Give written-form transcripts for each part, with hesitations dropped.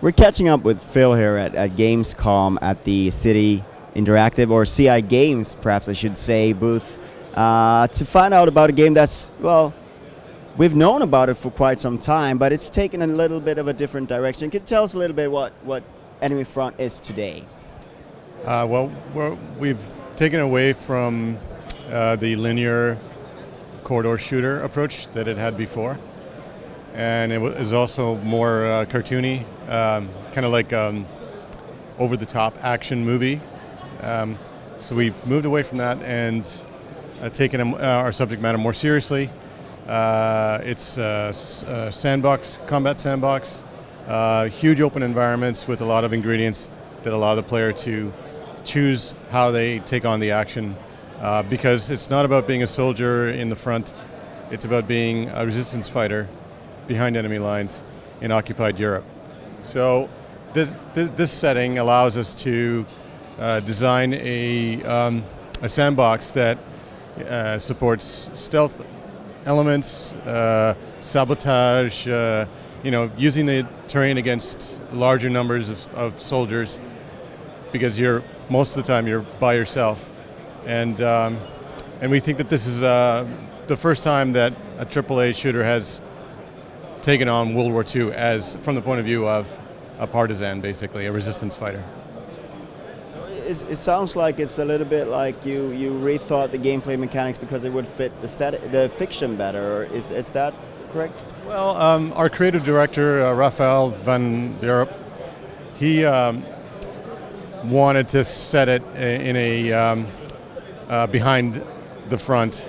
We're catching up with Phil here at Gamescom at the City Interactive, or CI Games, perhaps I should say, booth, to find out about a game that's, well, we've known about it for quite some time, but it's taken a little bit of a different direction. Can you tell us a little bit what Enemy Front is today? Well, we've taken away from the linear corridor shooter approach that it had before, and it was also more cartoony, kind of like over-the-top action movie. So we've moved away from that and taken our subject matter more seriously. It's sandbox, combat sandbox, huge open environments with a lot of ingredients that allow the player to choose how they take on the action, because it's not about being a soldier in the front, it's about being a resistance fighter behind enemy lines in occupied Europe. So this setting allows us to design a sandbox that supports stealth elements, sabotage, using the terrain against larger numbers of soldiers, because most of the time you're by yourself, and we think that this is the first time that a AAA shooter has taken on World War II from the point of view of a partisan, basically a resistance fighter. So it sounds like it's a little bit like you rethought the gameplay mechanics because it would fit the fiction better. Is that correct? Well, our creative director, Raphael van der Erp, he wanted to set it in a behind the front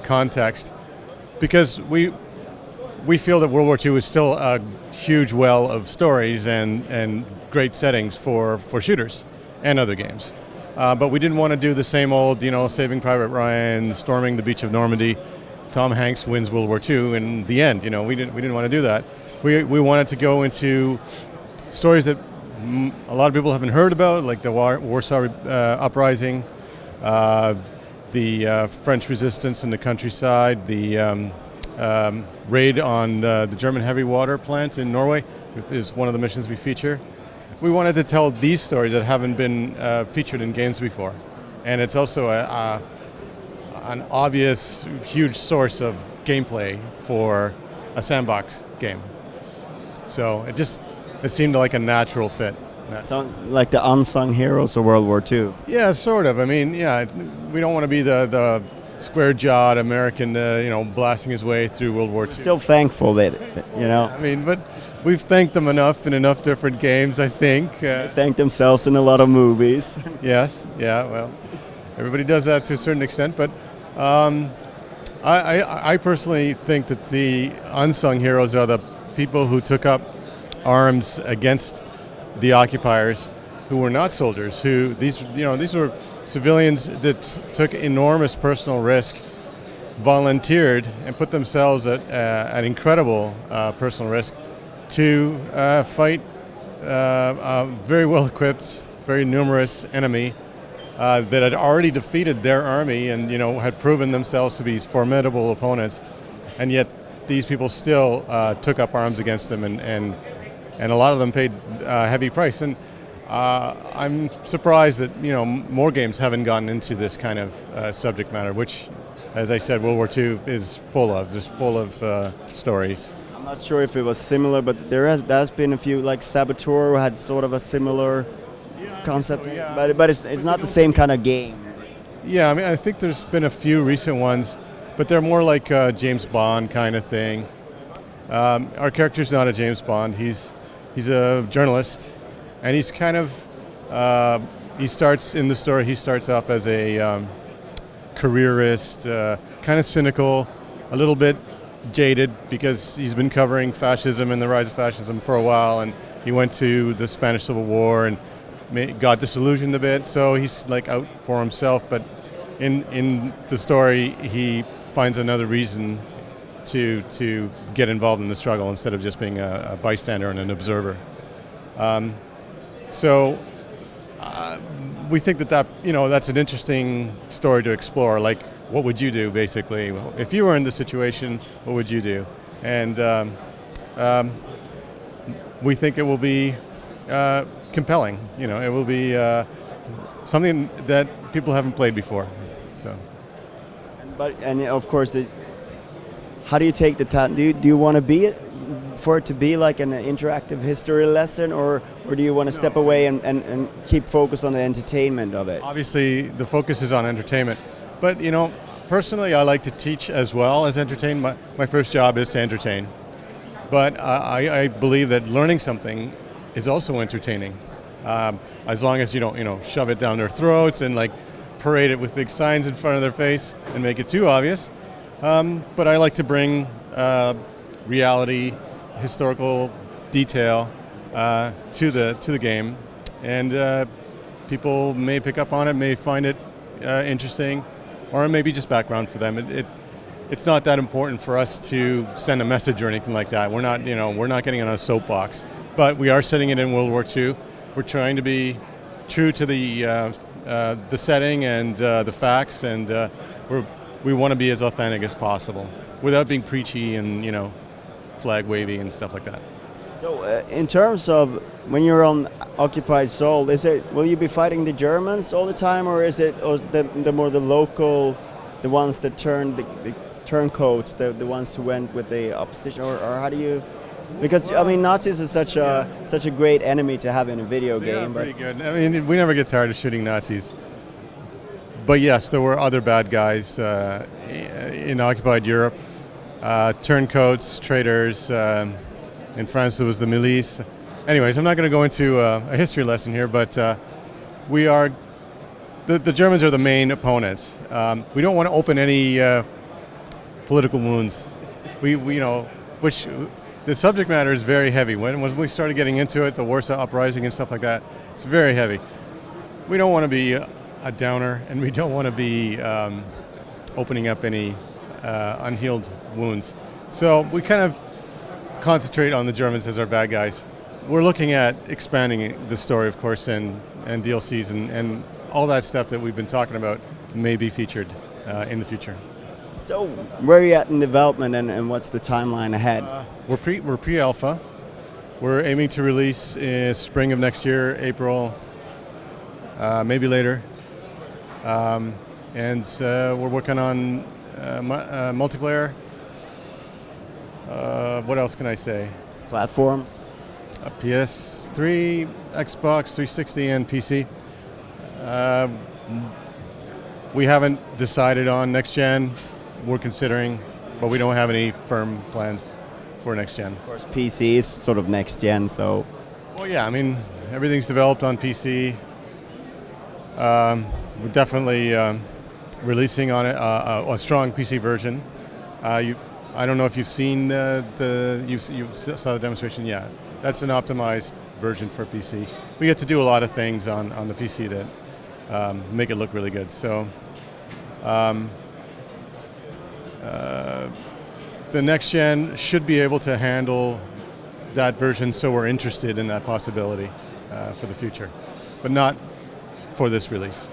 context, because we feel that World War II is still a huge well of stories and great settings for shooters and other games. But we didn't want to do the same old, Saving Private Ryan, storming the beach of Normandy. Tom Hanks wins World War II in the end. We didn't want to do that. We wanted to go into stories that a lot of people haven't heard about, like the Warsaw Uprising, the French resistance in the countryside, the raid on the German heavy water plant in Norway is one of the missions we feature. We wanted to tell these stories that haven't been featured in games before, and it's also an obvious, huge source of gameplay for a sandbox game. So it seemed like a natural fit. Sound like the unsung heroes of World War II. Yeah, sort of. I mean, we don't want to be the square-jawed American, blasting his way through World War II. Still thankful that, I mean, but we've thanked them enough in enough different games, I think. They thank themselves in a lot of movies. Yes, yeah, well, everybody does that to a certain extent, but I personally think that the unsung heroes are the people who took up arms against the occupiers, who were not soldiers, these were civilians that took enormous personal risk, volunteered, and put themselves at an incredible personal risk to fight a very well-equipped, very numerous enemy that had already defeated their army and had proven themselves to be formidable opponents, and yet these people still took up arms against them, and a lot of them paid a heavy price. And I'm surprised that more games haven't gotten into this kind of subject matter, which, as I said, World War II is full of stories. I'm not sure if it was similar, but there's been a few, like Saboteur, who had sort of a similar concept, yeah. But it's not the same kind of game. Yeah, I mean, I think there's been a few recent ones, but they're more like a James Bond kind of thing. Our character's not a James Bond. He's a journalist. And he's kind of, he starts off as a careerist, kind of cynical, a little bit jaded, because he's been covering fascism and the rise of fascism for a while, and he went to the Spanish Civil War and got disillusioned a bit, so he's like out for himself. But in the story, he finds another reason to get involved in the struggle instead of just being a bystander and an observer. So we think that that's an interesting story to explore. Like, what would you do, basically? If you were in this situation, what would you do? And we think it will be compelling. You know, it will be something that people haven't played before. So. And of course, how do you take the time? Do you want to be for it to be like an interactive history lesson, or do you want to step away and keep focus on the entertainment of it? Obviously, the focus is on entertainment, but you know, personally, I like to teach as well as entertain. My first job is to entertain, but I believe that learning something is also entertaining, as long as you don't, you know, shove it down their throats and like parade it with big signs in front of their face and make it too obvious. But I like to bring reality, historical detail to the game, and people may pick up on it, may find it interesting, or it may be just background for them. It's not that important for us to send a message or anything like that. We're not, you know, we're not getting on a soapbox, but we are setting it in World War II. We're trying to be true to the setting and the facts, and we want to be as authentic as possible without being preachy and, you know, flag wavy and stuff like that. So in terms of when you're on occupied Seoul, will you be fighting the Germans all the time, or is the more the local, the ones that turned the turncoats, the ones who went with the opposition, or how do you? Because I mean, Nazis is such a great enemy to have in a video game. Pretty good. I mean, we never get tired of shooting Nazis. But yes, there were other bad guys in occupied Europe. Turncoats, traitors. In France, there was the milice. Anyways, I'm not going to go into a history lesson here, but we are the Germans are the main opponents. We don't want to open any political wounds. We you know, which the subject matter is very heavy. When we started getting into it, the Warsaw Uprising and stuff like that, it's very heavy. We don't want to be a downer, and we don't want to be opening up any unhealed wounds. So we kind of concentrate on the Germans as our bad guys. We're looking at expanding the story, of course, and DLCs and all that stuff that we've been talking about may be featured in the future. So where are you at in development, and what's the timeline ahead? We're pre-alpha. We're aiming to release in spring of next year, April, maybe later. And we're working on multiplayer. What else can I say? Platform? PS3, Xbox 360, and PC. We haven't decided on next gen. We're considering, but we don't have any firm plans for next gen. Of course, PC is sort of next gen, so. Well, yeah, I mean, everything's developed on PC. We're definitely releasing on it a strong PC version. I don't know if you've seen you saw the demonstration. Yeah, that's an optimized version for PC. We get to do a lot of things on the PC that make it look really good. So the next gen should be able to handle that version, so we're interested in that possibility for the future, but not for this release.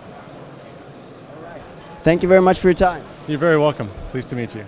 Thank you very much for your time. You're very welcome. Pleased to meet you.